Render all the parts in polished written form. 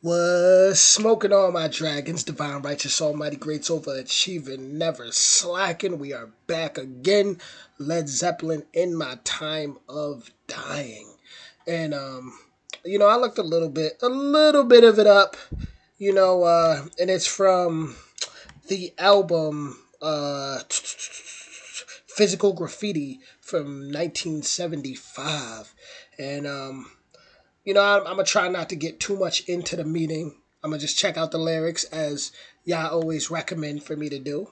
Was smoking all my dragons, divine, righteous, almighty, greats, overachieving, never slacking. We are back again. Led Zeppelin, in my time of dying, and I looked a little bit of it up, and it's from the album Physical Graffiti from 1975, and I'm gonna try not to get too much into the meaning. I'm gonna just check out the lyrics as y'all always recommend for me to do.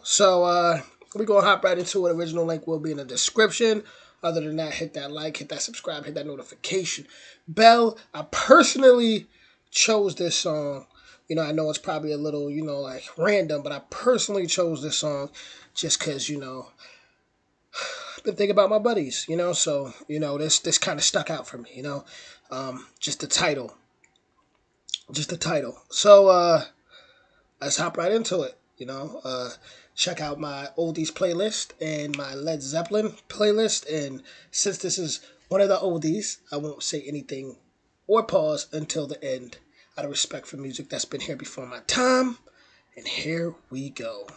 So we're gonna hop right into it. Original link will be in the description. Other than that, hit that like, hit that subscribe, hit that notification bell. I personally chose this song. I know it's probably a little, like random, but I personally chose this song just because, I've been thinking about my buddies, so, this kind of stuck out for me, just the title. Just the title. So, let's hop right into it, check out my oldies playlist and my Led Zeppelin playlist. And since this is one of the oldies, I won't say anything or pause until the end out of respect for music that's been here before my time. And here we go.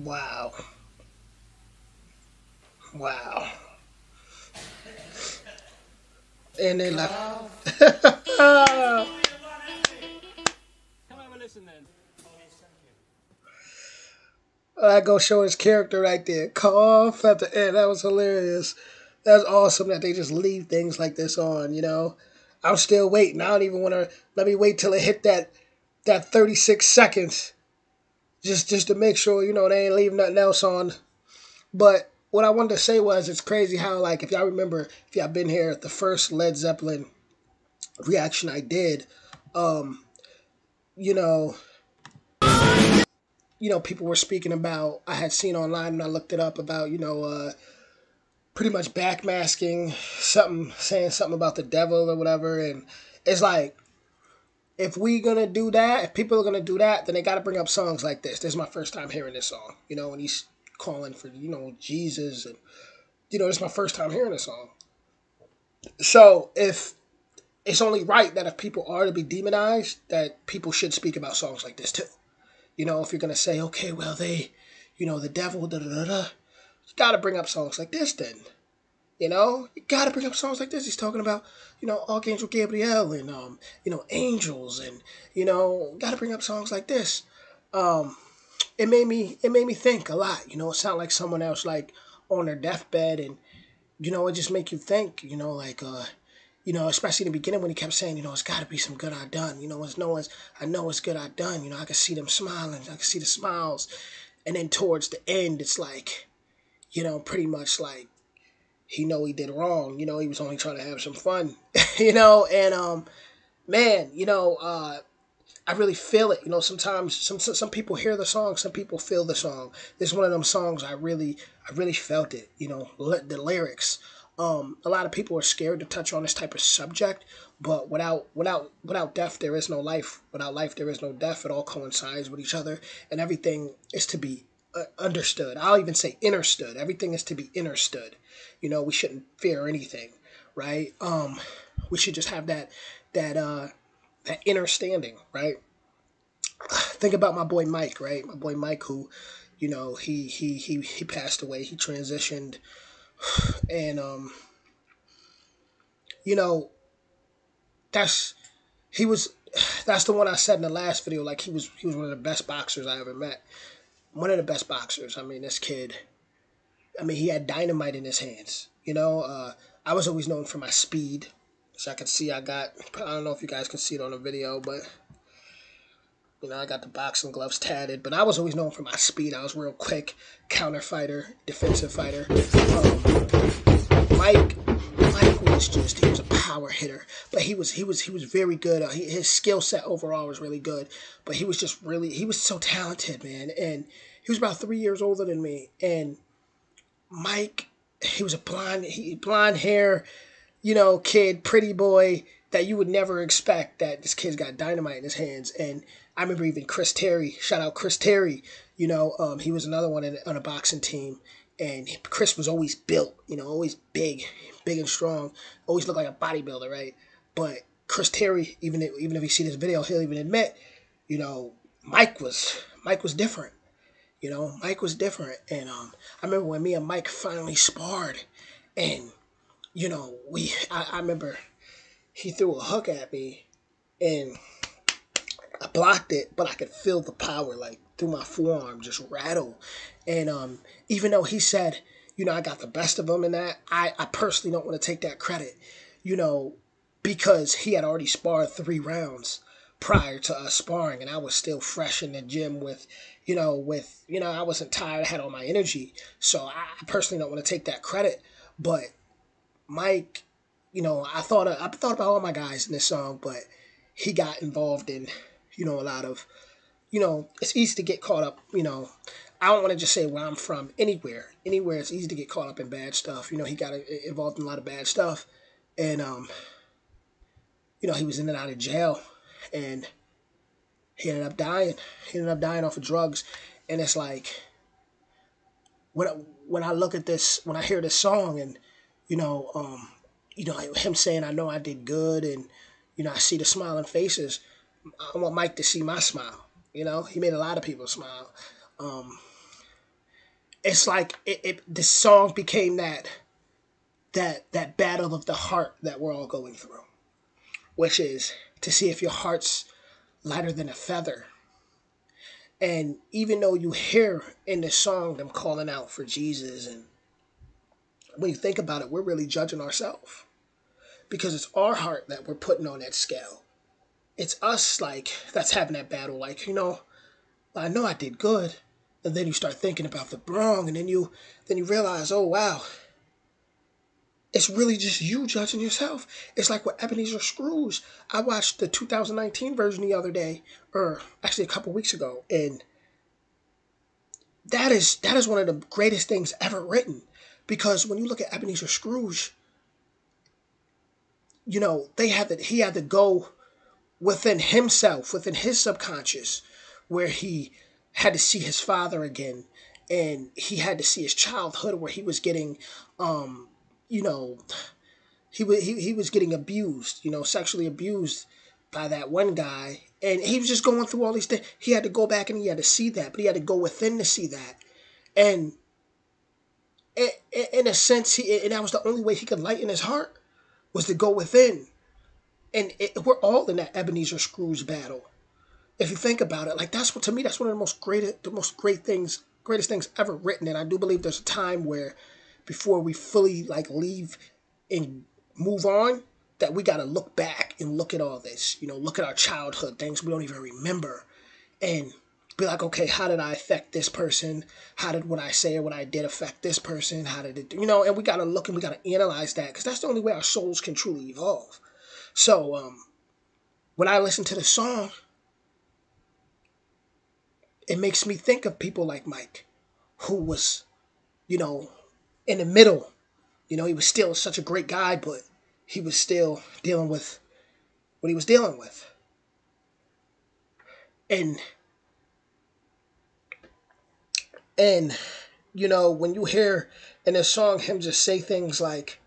Wow. Wow. And they left. That go show his character right there. Cough at the end. That was hilarious. That's awesome that they just leave things like this on, you know. I'm still waiting. I don't even want to let me wait till it hit that 36 seconds. Just to make sure, you know, they ain't leave nothing else on. But what I wanted to say was it's crazy how, like, if y'all remember, if y'all been here, the first Led Zeppelin reaction I did, um, you know, people were speaking about, I had seen online and I looked it up about, pretty much backmasking something, saying something about the devil or whatever. And it's like, if we gonna do that, if people are gonna do that, then they gotta bring up songs like this. This is my first time hearing this song, you know, when he's calling for, Jesus. And, it's my first time hearing this song. So if it's only right that if people are to be demonized, that people should speak about songs like this too. If you're gonna say, okay, well the devil, da da da da, you gotta bring up songs like this then. You gotta bring up songs like this. He's talking about, Archangel Gabriel and angels and gotta bring up songs like this. It made me think a lot. It sounded like someone else like on their deathbed, and it just make you think. Especially in the beginning when he kept saying, it's got to be some good I done. I know it's good I done. I can see them smiling. I can see the smiles. And then towards the end, it's like, pretty much like he know he did wrong. He was only trying to have some fun. And man, I really feel it. Sometimes some people hear the song, some people feel the song. This is one of them songs I really felt it. The lyrics. A lot of people are scared to touch on this type of subject, but without death there is no life. Without life there is no death. It all coincides with each other, and everything is to be understood. I'll even say understood. Everything is to be understood. We shouldn't fear anything, right? We should just have that understanding, right? Think about my boy Mike, right? My boy Mike, who, he passed away. He transitioned, and that's he was that's the one I said in the last video. Like he was one of the best boxers I ever met. One of the best boxers. I mean, this kid. I mean, he had dynamite in his hands. I was always known for my speed. So I can see I don't know if you guys can see it on the video, but I got the boxing gloves tatted. But I was always known for my speed. I was real quick, counter fighter, defensive fighter. Mike he was a power hitter, but he was very good. His skill set overall was really good, but he was so talented, man. And he was about 3 years older than me. And Mike, he was a blonde hair, kid, pretty boy that you would never expect that this kid's got dynamite in his hands. And I remember even Chris Terry, shout out Chris Terry, he was another one on a boxing team. And Chris was always built, always big and strong, always looked like a bodybuilder, right? But Chris Terry, even if you see this video, he'll even admit, Mike was different. Mike was different. And I remember when me and Mike finally sparred, and I remember he threw a hook at me, and I blocked it, but I could feel the power like through my forearm, just rattle. And even though he said, I got the best of him in that, I personally don't want to take that credit, you know, because he had already sparred 3 rounds prior to us sparring, and I was still fresh in the gym I wasn't tired, I had all my energy. So I personally don't want to take that credit. But Mike, I thought about all my guys in this song, but he got involved in, a lot of, it's easy to get caught up, I don't want to just say where I'm from. Anywhere, it's easy to get caught up in bad stuff. He got involved in a lot of bad stuff, and he was in and out of jail, and he ended up dying. He ended up dying off of drugs, and it's like when when I look at this, when I hear this song, and you know, um, him saying, "I know I did good," and I see the smiling faces. I want Mike to see my smile. He made a lot of people smile. Um, it's like this song became that battle of the heart that we're all going through, which is to see if your heart's lighter than a feather. And even though you hear in the song them calling out for Jesus, and when you think about it, we're really judging ourselves because it's our heart that we're putting on that scale. It's us like that's having that battle. Like I know I did good, and then you start thinking about the wrong, and then you realize, oh wow, it's really just you judging yourself. It's like with Ebenezer Scrooge. I watched the 2019 version the other day, or actually a couple weeks ago, and that is one of the greatest things ever written. Because when you look at Ebenezer Scrooge, he had to go within himself, within his subconscious, where he had to see his father again, and he had to see his childhood where he was getting, you know, he was getting abused, sexually abused by that one guy, and he was just going through all these things. He had to go back and he had to see that, but he had to go within to see that, and in a sense, and that was the only way he could lighten his heart was to go within, and we're all in that Ebenezer Scrooge battle. If you think about it, like that's what to me that's one of greatest things ever written, and I do believe there's a time where before we fully like leave and move on, that we got to look back and look at all this, look at our childhood, things we don't even remember, and be like, okay, how did I affect this person? How did what I say or what I did affect this person? How did it, and we got to look and we got to analyze that, because that's the only way our souls can truly evolve. So when I listen to the song, it makes me think of people like Mike, who was, you know, in the middle. He was still such a great guy, but he was still dealing with what he was dealing with. And and when you hear in this song him just say things like,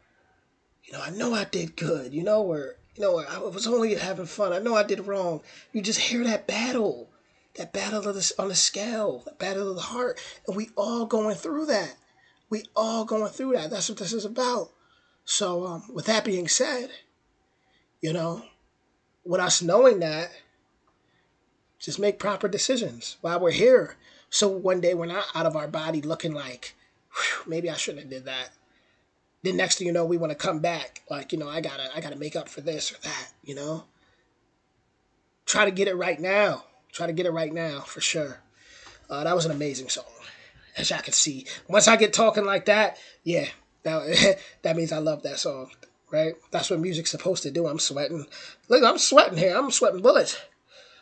I know I did good, or I was only having fun. I know I did wrong. You just hear that battle. That battle of this on the scale, that battle of the heart. And we all going through that. We all going through that. That's what this is about. So with that being said, with us knowing that, just make proper decisions while we're here. So one day we're not out of our body looking like, maybe I shouldn't have did that. Then next thing you know, we want to come back. Like, I gotta make up for this or that, Try to get it right now. Try to get it right now, for sure. That was an amazing song. As y'all can see. Once I get talking like that, yeah, that means I love that song, right? That's what music's supposed to do. I'm sweating. Look, I'm sweating here. I'm sweating bullets.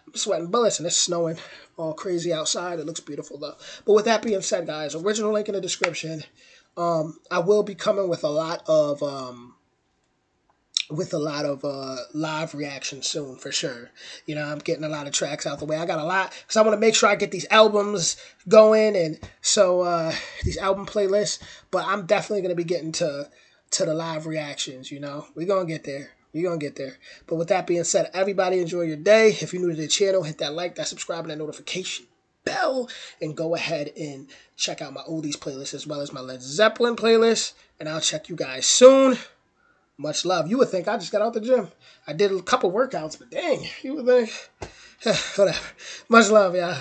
I'm sweating bullets, and it's snowing all crazy outside. It looks beautiful, though. But with that being said, guys, original link in the description. I will be coming with a lot of live reactions soon, for sure. I'm getting a lot of tracks out the way. I got a lot because I want to make sure I get these albums going, and so these album playlists. But I'm definitely going to be getting to the live reactions. We're gonna get there. We're gonna get there. But with that being said, everybody enjoy your day. If you're new to the channel, hit that like, that subscribe, and that notification bell, and go ahead and check out my oldies playlist as well as my Led Zeppelin playlist. And I'll check you guys soon. Much love. You would think I just got out the gym. I did a couple workouts, but dang, you would think, whatever. Much love, y'all.